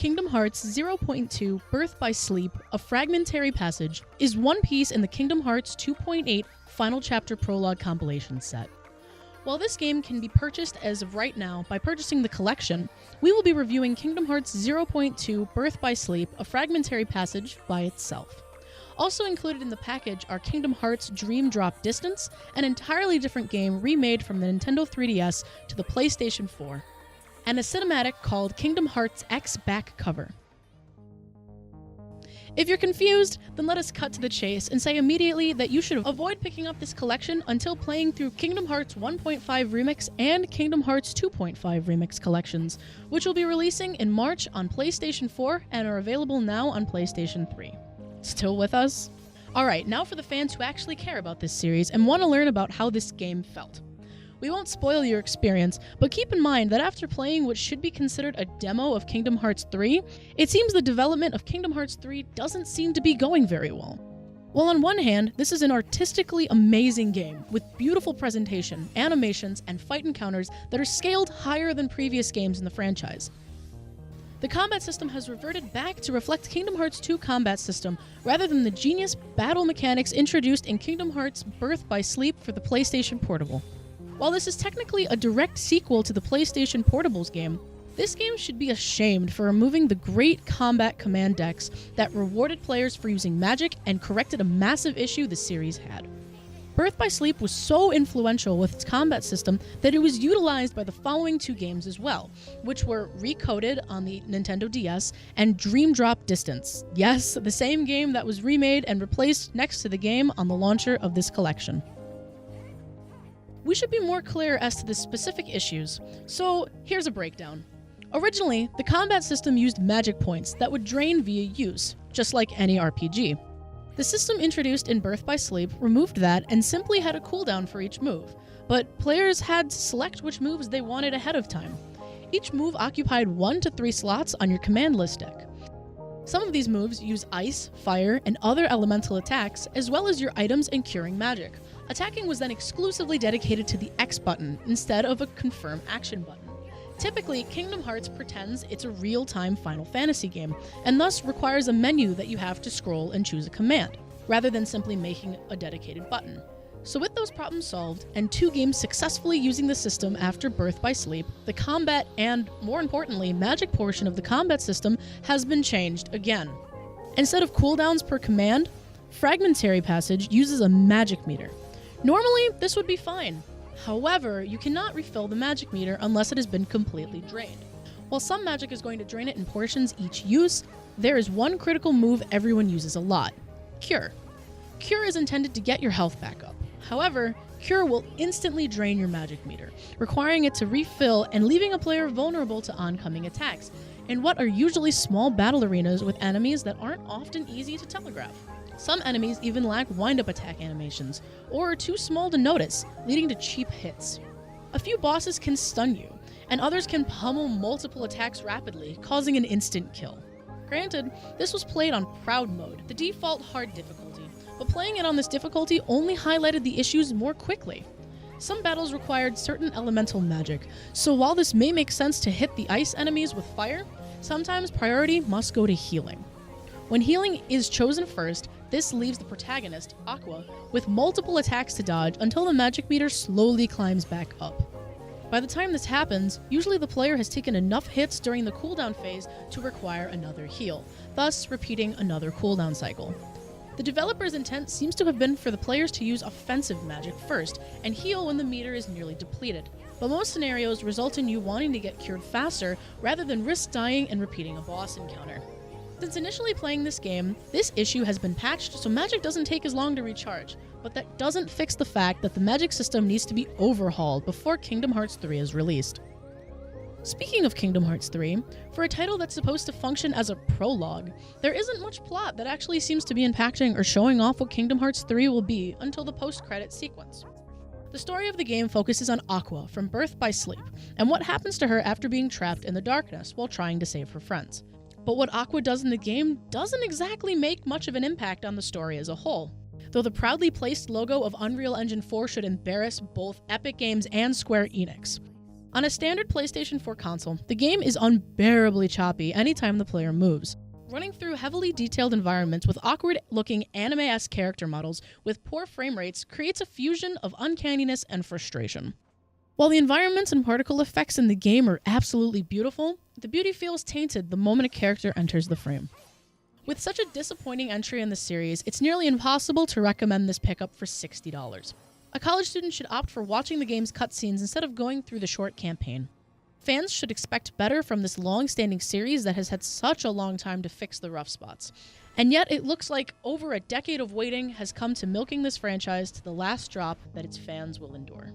Kingdom Hearts 0.2 Birth by Sleep, a Fragmentary Passage, is one piece in the Kingdom Hearts 2.8 Final Chapter Prologue compilation set. While this game can be purchased as of right now by purchasing the collection, we will be reviewing Kingdom Hearts 0.2 Birth by Sleep, a Fragmentary Passage, by itself. Also included in the package are Kingdom Hearts Dream Drop Distance, an entirely different game remade from the Nintendo 3DS to the PlayStation 4, and a cinematic called Kingdom Hearts X Back Cover. If you're confused, then let us cut to the chase and say immediately that you should avoid picking up this collection until playing through Kingdom Hearts 1.5 Remix and Kingdom Hearts 2.5 Remix collections, which will be releasing in March on PlayStation 4 and are available now on PlayStation 3. Still with us? Alright, now for the fans who actually care about this series and want to learn about how this game felt. We won't spoil your experience, but keep in mind that after playing what should be considered a demo of Kingdom Hearts 3, it seems the development of Kingdom Hearts 3 doesn't seem to be going very well. While on one hand, this is an artistically amazing game, with beautiful presentation, animations, and fight encounters that are scaled higher than previous games in the franchise. The combat system has reverted back to reflect Kingdom Hearts 2 combat system, rather than the genius battle mechanics introduced in Kingdom Hearts Birth by Sleep for the PlayStation Portable. While this is technically a direct sequel to the PlayStation Portables game, this game should be ashamed for removing the great combat command decks that rewarded players for using magic and corrected a massive issue the series had. Birth by Sleep was so influential with its combat system that it was utilized by the following two games as well, which were Recoded on the Nintendo DS and Dream Drop Distance. Yes, the same game that was remade and replaced next to the game on the launcher of this collection. We should be more clear as to the specific issues, so here's a breakdown. Originally, the combat system used magic points that would drain via use, just like any RPG. The system introduced in Birth by Sleep removed that and simply had a cooldown for each move, but players had to select which moves they wanted ahead of time. Each move occupied 1 to 3 slots on your command list deck. Some of these moves use ice, fire, and other elemental attacks, as well as your items and curing magic. Attacking was then exclusively dedicated to the X button instead of a confirm action button. Typically, Kingdom Hearts pretends it's a real-time Final Fantasy game, and thus requires a menu that you have to scroll and choose a command, rather than simply making a dedicated button. So with those problems solved, and 2 games successfully using the system after Birth by Sleep, the combat and, more importantly, magic portion of the combat system has been changed again. Instead of cooldowns per command, Fragmentary Passage uses a magic meter. Normally, this would be fine. However, you cannot refill the magic meter unless it has been completely drained. While some magic is going to drain it in portions each use, there is one critical move everyone uses a lot: Cure. Cure is intended to get your health back up. However, Cure will instantly drain your magic meter, requiring it to refill and leaving a player vulnerable to oncoming attacks, in what are usually small battle arenas with enemies that aren't often easy to telegraph. Some enemies even lack wind-up attack animations, or are too small to notice, leading to cheap hits. A few bosses can stun you, and others can pummel multiple attacks rapidly, causing an instant kill. Granted, this was played on Proud Mode, the default hard difficulty, but playing it on this difficulty only highlighted the issues more quickly. Some battles required certain elemental magic, so while this may make sense to hit the ice enemies with fire, sometimes priority must go to healing. When healing is chosen first, this leaves the protagonist, Aqua, with multiple attacks to dodge until the magic meter slowly climbs back up. By the time this happens, usually the player has taken enough hits during the cooldown phase to require another heal, thus repeating another cooldown cycle. The developer's intent seems to have been for the players to use offensive magic first, and heal when the meter is nearly depleted, but most scenarios result in you wanting to get cured faster rather than risk dying and repeating a boss encounter. Since initially playing this game, this issue has been patched so magic doesn't take as long to recharge, but that doesn't fix the fact that the magic system needs to be overhauled before Kingdom Hearts 3 is released. Speaking of Kingdom Hearts 3, for a title that's supposed to function as a prologue, there isn't much plot that actually seems to be impacting or showing off what Kingdom Hearts 3 will be until the post-credits sequence. The story of the game focuses on Aqua from Birth by Sleep, and what happens to her after being trapped in the darkness while trying to save her friends. But what Aqua does in the game doesn't exactly make much of an impact on the story as a whole. Though the proudly placed logo of Unreal Engine 4 should embarrass both Epic Games and Square Enix. On a standard PlayStation 4 console, the game is unbearably choppy anytime the player moves. Running through heavily detailed environments with awkward-looking anime-esque character models with poor frame rates creates a fusion of uncanniness and frustration. While the environments and particle effects in the game are absolutely beautiful, the beauty feels tainted the moment a character enters the frame. With such a disappointing entry in the series, it's nearly impossible to recommend this pickup for $60. A college student should opt for watching the game's cutscenes instead of going through the short campaign. Fans should expect better from this long-standing series that has had such a long time to fix the rough spots. And yet it looks like over a decade of waiting has come to milking this franchise to the last drop that its fans will endure.